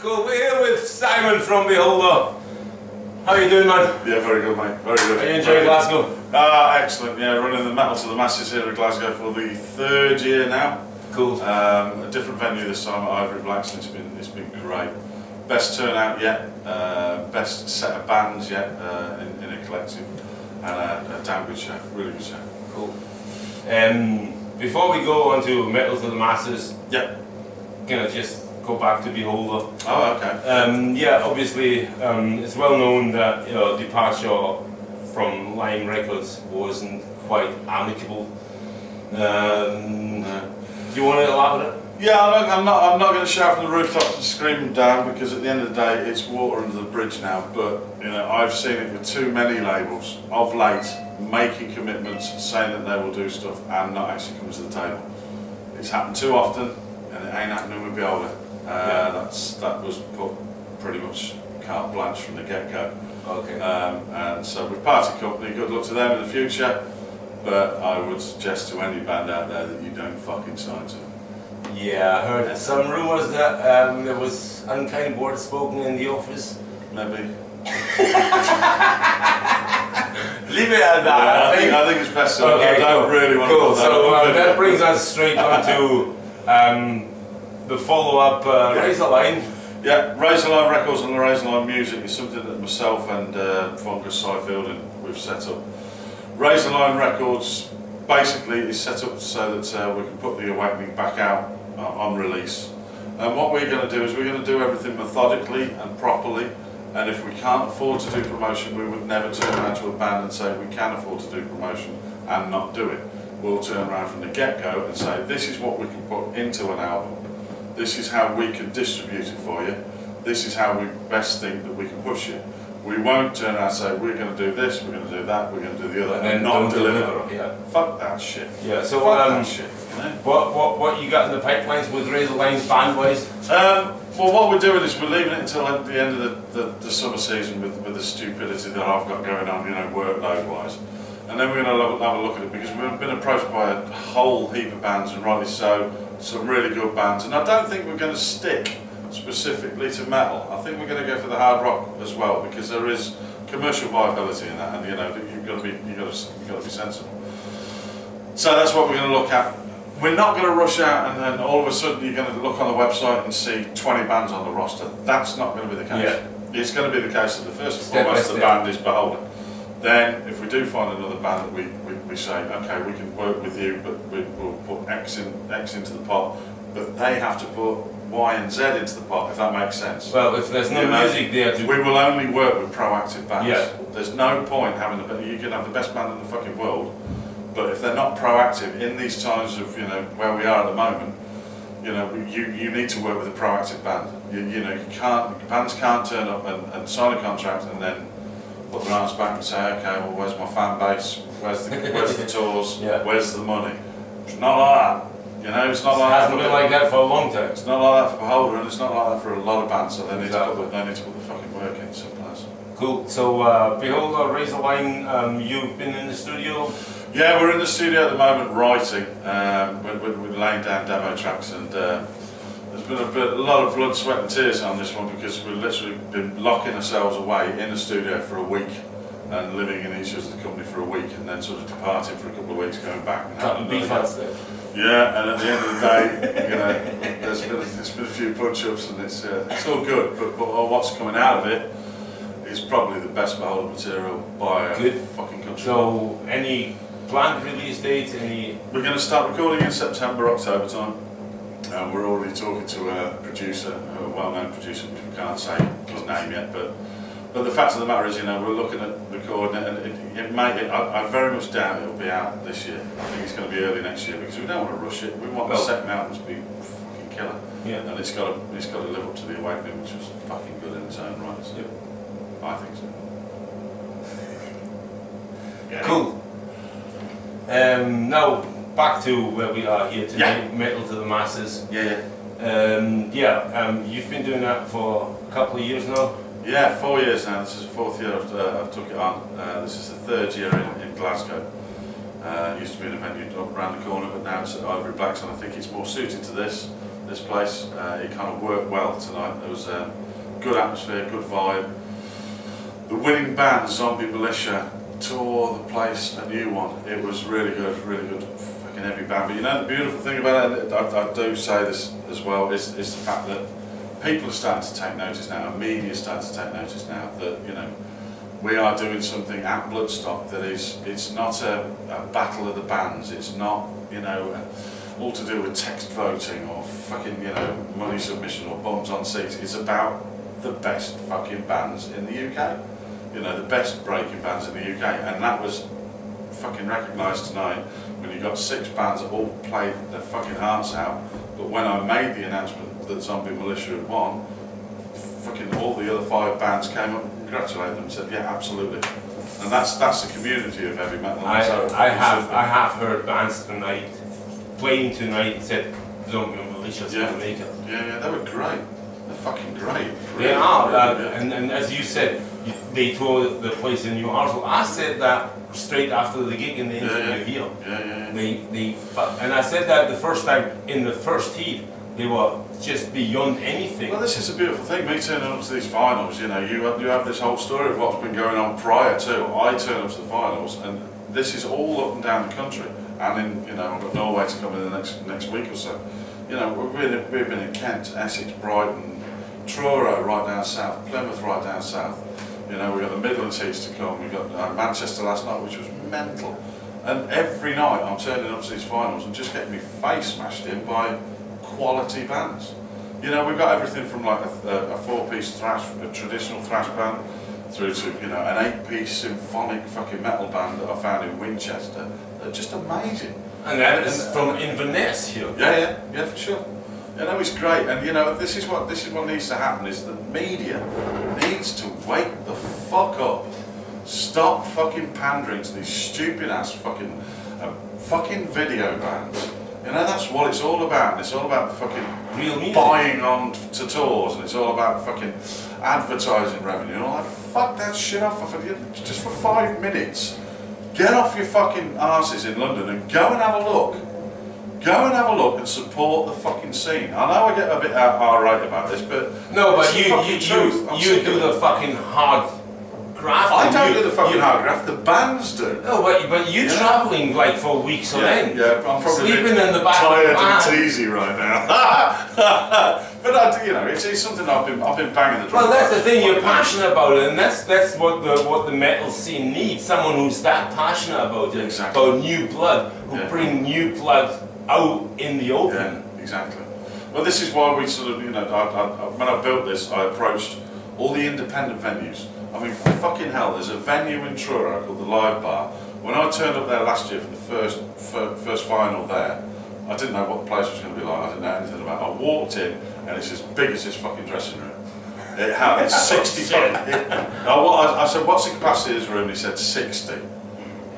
Cool, we're here with Simon from Beholder. How are you doing, man? Yeah, very good, mate. Very good. Are you enjoying Glasgow? Excellent. Yeah, running the Metal to the Masses here at Glasgow for the third year now. Cool. A different venue this time at Ivory, and it's been great. Best turnout yet. Best set of bands yet in a collective, and a damn good show. Really good show. Cool. Before we go on to Metal to the Masses, Yeah. gonna just go back to Beholder. Oh, okay. Yeah, obviously, it's well known that your departure from Lime Records wasn't quite amicable. No. Do you want to elaborate? Yeah, I'm not going to shout from the rooftops and scream down, because at the end of the day, it's water under the bridge now. But you know, I've seen it with too many labels of late making commitments, saying that they will do stuff and not actually coming to the table. It's happened too often, and it ain't happening with Beholder. That was put pretty much carte blanche from the get-go. Okay. And so with Party Company, good luck to them in the future. But I would suggest to any band out there that you don't fucking sign to. Yeah, I heard some rumours that there was unkind words spoken in the office. Maybe. Leave it at that. Yeah, I think it's best. Okay, I don't really want to cool. put that So up. that brings us straight on to the follow-up Razorline. Yeah, Razorline Records and the Razorline Music is something that myself and Fungus Syfield and we've set up. Razorline Records basically is set up so that we can put The Awakening back out on release. And what we're going to do is we're going to do everything methodically and properly. And if we can't afford to do promotion, we would never turn around to a band and say we can afford to do promotion and not do it. We'll turn around from the get-go and say this is what we can put into an album. This is how we can distribute it for you. This is how we best think that we can push it. We won't turn around and say we're going to do this, we're going to do that, we're going to do the other, and not deliver. Yeah. Fuck that shit. Yeah. So Fuck that shit. You know? what you got in the pipelines with Razorline's band-wise? Well, what we're doing is we're leaving it until the end of the summer season with the stupidity that I've got going on, you know, workload-wise. And then we're going to have a look at it, because we've been approached by a whole heap of bands, and rightly so, some really good bands. And I don't think we're going to stick specifically to metal. I think we're going to go for the hard rock as well, because there is commercial viability in that, and you know, you've got to be sensible. So that's what we're going to look at. We're not going to rush out and then all of a sudden you're going to look on the website and see 20 bands on the roster. That's not going to be the case. Yeah. It's going to be the case that the first and foremost the band is Beholder. Then if we do find another band that we say, okay, we can work with you, but we'll put X into the pot, but they have to put Y and Z into the pot, if that makes sense. Well, if there's no music there to... We will only work with proactive bands. Yeah. There's no point having you can have the best band in the fucking world, but if they're not proactive in these times of, you know, where we are at the moment, you know, you need to work with a proactive band. You know, bands can't turn up and sign a contract and then put their arms back and say, okay, well, where's my fan base? Where's the tours? Yeah. Where's the money? It's not like that. You know, it's not like that. It hasn't been like that for a long time. It's not like that for Beholder, and it's not like that for a lot of bands. So they need to put the fucking work in. Simple as. Cool. So Beholder, Razorline, you've been in the studio. Yeah, we're in the studio at the moment writing. We're laying down demo tracks, and there's been a lot of blood, sweat and tears on this one, because we've literally been locking ourselves away in the studio for a week and living in each other's company for a week, and then sort of departing for a couple of weeks, going back and having another go. Yeah, and at the end of the day, you know, there's been a few punch-ups, and it's all good, but what's coming out of it is probably the best Beholder material by a fucking country. So any planned release dates? We're going to start recording in September, October time. We're already talking to a producer, a well-known producer, which we can't say his name yet, but the fact of the matter is, you know, we're looking at recording it, and I very much doubt it'll be out this year. I think it's going to be early next year, because we don't want to rush it. We want the second album to be fucking killer. Yeah. And it's got to live up to The Awakening, which was fucking good in its own right. So I think so. Yeah. Cool. Now back to where we are here today, Metal to the Masses. You've been doing that for a couple of years now. Yeah, 4 years now. This is the fourth year I've took it on. This is the third year in Glasgow. It used to be an venue up around the corner, but now it's at Ivory, and I think it's more suited to this this place. It kind of worked well tonight. There was a good atmosphere, good vibe. The winning band, Zombie Militia, tore the place a new one. It was really good, fucking heavy band. But you know, the beautiful thing about it, I do say this as well, is the fact that people are starting to take notice now, and media is starting to take notice now that, you know, we are doing something at Bloodstock that it's not a battle of the bands. It's not, you know, all to do with text voting or fucking, you know, money submission or bums on seats. It's about the best fucking bands in the UK. You know, the best breaking bands in the UK, and that was fucking recognised tonight when you got 6 bands that all played their fucking hearts out. But when I made the announcement that Zombie Militia had won, fucking all the other 5 bands came up and congratulated them and said, yeah, absolutely. And that's the community of heavy metal. I have heard bands tonight playing tonight said Zombie Militia's gonna make it. Yeah, they were great. They're fucking great. Really, they are, really, and as you said, they tore the place in New Arsenal. I said that straight after the gig in the interview here. And I said that the first time in the first heat, they were just beyond anything. Well, this is a beautiful thing. Me turning up to these finals, you know, you have this whole story of what's been going on prior to. I turn up to the finals, and this is all up and down the country. And in, you know, I've got Norway to come in the next week or so. You know, we've been in Kent, Essex, Brighton, Truro right down south, Plymouth right down south. You know, we've got the Midlands heats to come. We got Manchester last night, which was mental. And every night I'm turning up to these finals and just getting my face smashed in by quality bands. You know, we've got everything from like a 4-piece thrash, a traditional thrash band, through to, you know, an 8-piece symphonic fucking metal band that I found in Winchester. They're just amazing. And that is from Inverness here. Yeah, for sure. You know, it's great, and you know, this is what needs to happen, is the media needs to wake the fuck up. Stop fucking pandering to these stupid ass fucking video bands. You know, that's what it's all about. And it's all about fucking real music, buying on to tours, and it's all about fucking advertising revenue and all that. Fuck that shit off just for 5 minutes. Get off your fucking arses in London and go and have a look. Go and have a look and support the fucking scene. I know I get a bit irate about this, but no, but you do the fucking hard graft. I don't do the fucking hard graft. The bands do. No, but you're travelling like for weeks on end. Yeah, I'm probably sleeping in the back tired of the van. and teasy right now. But I do, you know, it's something I've been banging the drum. Well, that's the thing, you're passionate about it, and that's what the metal scene needs. Someone who's that passionate about it, exactly. About new blood, who bring new blood out in the open. Yeah, exactly. Well, this is why we sort of, you know, when I built this, I approached all the independent venues. I mean, fucking hell, there's a venue in Truro called the Live Bar. When I turned up there last year for the first final there, I didn't know what the place was going to be like. I didn't know anything about it. I walked in, and it's as big as this fucking dressing room. It had 60 fucking... I said, what's the capacity of this room? He said 60.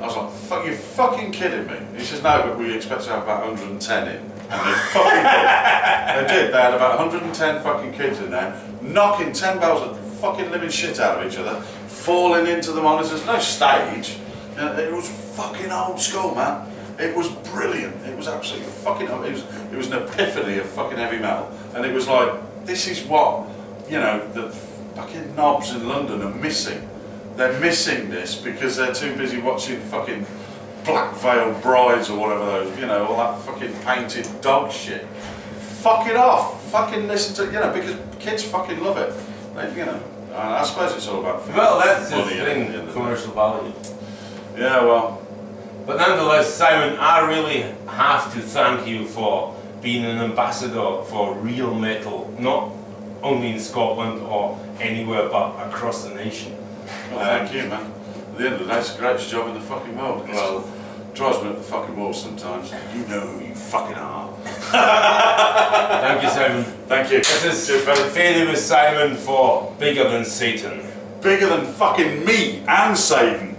I was like, you're fucking kidding me. He says, no, but we expect to have about 110 in. And they fucking did. They did. They had about 110 fucking kids in there, knocking 10 bells of fucking living shit out of each other, falling into the monitors. No stage. It was fucking old school, man. It was brilliant. It was absolutely fucking... It was an epiphany of fucking heavy metal. And it was like, this is what, you know, the fucking knobs in London are missing. They're missing this because they're too busy watching fucking Black Veiled Brides or whatever those, you know, all that fucking painted dog shit. Fuck it off. Fucking listen to, you know, because kids fucking love it. They, you know, I suppose it's all about... Well, that's the thing, commercial value. Yeah, well... But nonetheless, Simon, I really have to thank you for being an ambassador for real metal, not only in Scotland or anywhere but across the nation. Well, thank you, man. At the end of the day, it's the greatest job in the fucking world. Well, drives me up the fucking wall sometimes. You know who you fucking are. Thank you, Simon. Thank you. This is Fede with Simon for Bigger Than Satan. Bigger than fucking me and Satan.